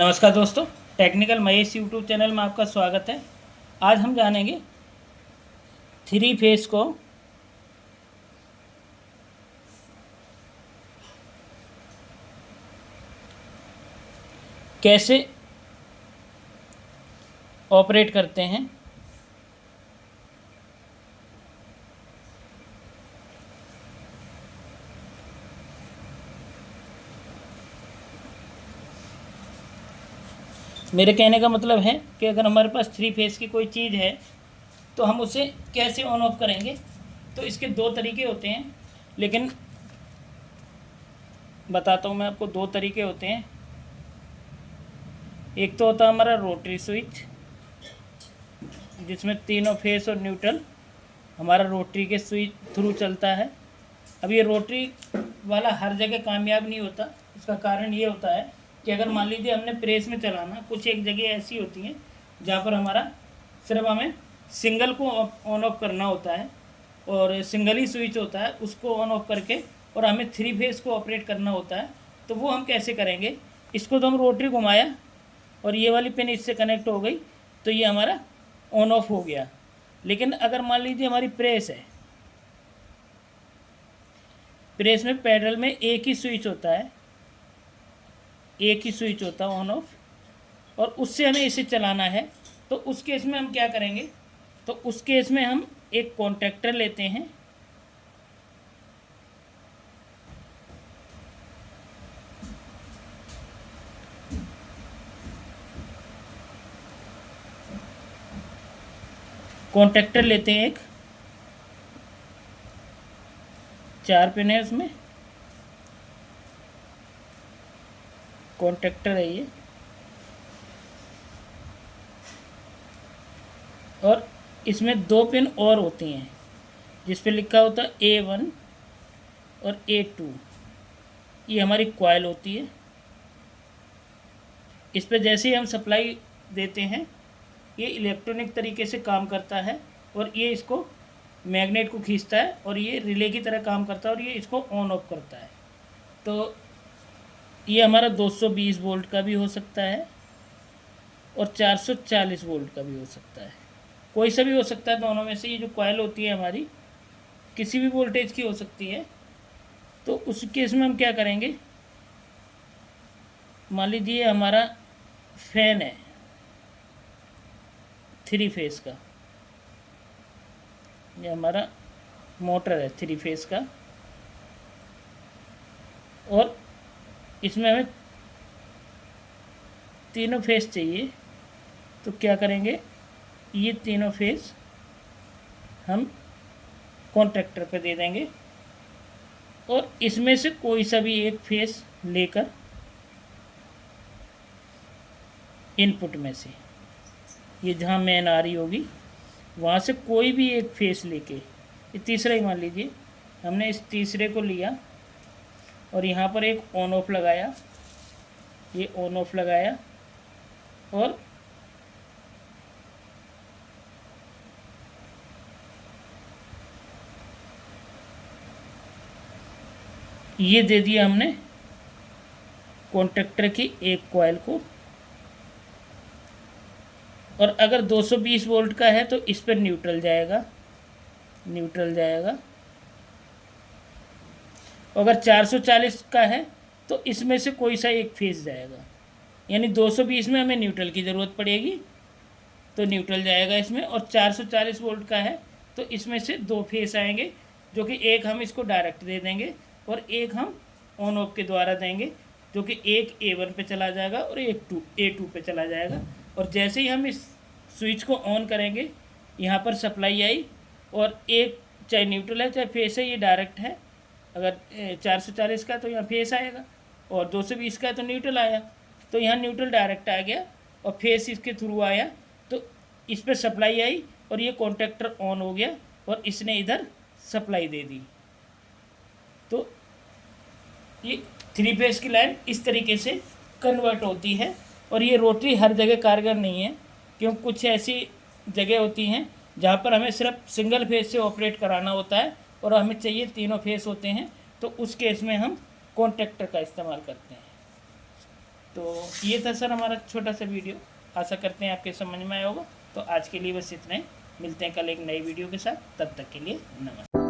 नमस्कार दोस्तों, technical Mahesh YouTube channel में आपका स्वागत है। आज हम जानेंगे थ्री फेस को कैसे ऑपरेट करते हैं। मेरे कहने का मतलब है कि अगर हमारे पास थ्री फेस की कोई चीज़ है तो हम उसे कैसे ऑन ऑफ करेंगे। तो इसके दो तरीके होते हैं, लेकिन बताता हूँ मैं आपको। दो तरीके होते हैं। एक तो होता है हमारा रोटरी स्विच, जिसमें तीनों फेस और न्यूट्रल हमारा रोटरी के स्विच थ्रू चलता है। अब ये रोटरी वाला हर जगह कामयाब नहीं होता। इसका कारण ये होता है कि अगर मान लीजिए हमने प्रेस में चलाना, कुछ एक जगह ऐसी होती हैं जहाँ पर हमारा सिर्फ हमें सिंगल को ऑन ऑफ करना होता है और सिंगल ही स्विच होता है, उसको ऑन ऑफ करके और हमें थ्री फेस को ऑपरेट करना होता है। तो वो हम कैसे करेंगे। इसको तो हम रोटरी घुमाया और ये वाली पिन इससे कनेक्ट हो गई तो ये हमारा ऑन ऑफ हो गया। लेकिन अगर मान लीजिए हमारी प्रेस है, प्रेस में पैडल में एक ही स्विच होता है, एक ही स्विच होता है ऑन ऑफ, और उससे हमें इसे चलाना है। तो उस केस में हम क्या करेंगे, तो उस केस में हम एक कॉन्टैक्टर लेते हैं। कॉन्टैक्टर लेते हैं, एक 4 पिन है उसमें, कॉन्टैक्टर है ये। और इसमें 2 पिन और होती हैं जिस पे लिखा होता है A1 और A2। ये हमारी कॉइल होती है। इस पे जैसे ही हम सप्लाई देते हैं ये इलेक्ट्रॉनिक तरीके से काम करता है और ये इसको मैग्नेट को खींचता है और ये रिले की तरह काम करता है और ये इसको ऑन ऑफ करता है। तो ये हमारा 220 वोल्ट का भी हो सकता है और 440 वोल्ट का भी हो सकता है, कोई सा भी हो सकता है दोनों में से। ये जो कॉइल होती है हमारी किसी भी वोल्टेज की हो सकती है। तो उस केस में हम क्या करेंगे, मान लीजिए हमारा फैन है थ्री फेस का, ये हमारा मोटर है थ्री फेस का, और इसमें हमें तीनों फेस चाहिए। तो क्या करेंगे, ये तीनों फेस हम कॉन्ट्रैक्टर पे दे देंगे और इसमें से कोई सा भी एक फेस लेकर इनपुट में से, ये जहाँ मेन आ रही होगी वहाँ से कोई भी एक फेस लेके, ये तीसरा ही मान लीजिए हमने इस तीसरे को लिया और यहाँ पर एक ऑन ऑफ लगाया, ये ऑन ऑफ लगाया और ये दे दिया हमने कॉन्ट्रैक्टर की एक कॉइल को। और अगर 220 वोल्ट का है तो इस पर न्यूट्रल जाएगा, न्यूट्रल जाएगा। अगर 440 का है तो इसमें से कोई सा एक फेस जाएगा, यानी 220 में हमें न्यूट्रल की ज़रूरत पड़ेगी तो न्यूट्रल जाएगा इसमें। और 440 वोल्ट का है तो इसमें से 2 फेस आएंगे, जो कि एक हम इसको डायरेक्ट दे देंगे और एक हम ऑन ऑफ के द्वारा देंगे, जो कि एक A1 पे चला जाएगा और एक A2 पे चला जाएगा। और जैसे ही हम इस स्विच को ऑन करेंगे यहाँ पर सप्लाई आई और एक चाहे न्यूट्रल है चाहे फेस है, ये डायरेक्ट है। अगर 440 का तो यहाँ फेस आएगा और 220 का तो न्यूट्रल आया, तो यहाँ न्यूट्रल डायरेक्ट आ गया और फेस इसके थ्रू आया। तो इस पर सप्लाई आई और ये कॉन्टैक्टर ऑन हो गया और इसने इधर सप्लाई दे दी। तो ये थ्री फेस की लाइन इस तरीके से कन्वर्ट होती है। और ये रोटरी हर जगह कारगर नहीं है, क्योंकि कुछ ऐसी जगह होती हैं जहाँ पर हमें सिर्फ सिंगल फेस से ऑपरेट कराना होता है और हमें चाहिए तीनों फेस होते हैं। तो उस केस में हम कॉन्टैक्टर का इस्तेमाल करते हैं। तो ये था सर हमारा छोटा सा वीडियो, आशा करते हैं आपके समझ में आया होगा। तो आज के लिए बस इतना ही, मिलते हैं कल एक नई वीडियो के साथ, तब तक के लिए नमस्कार।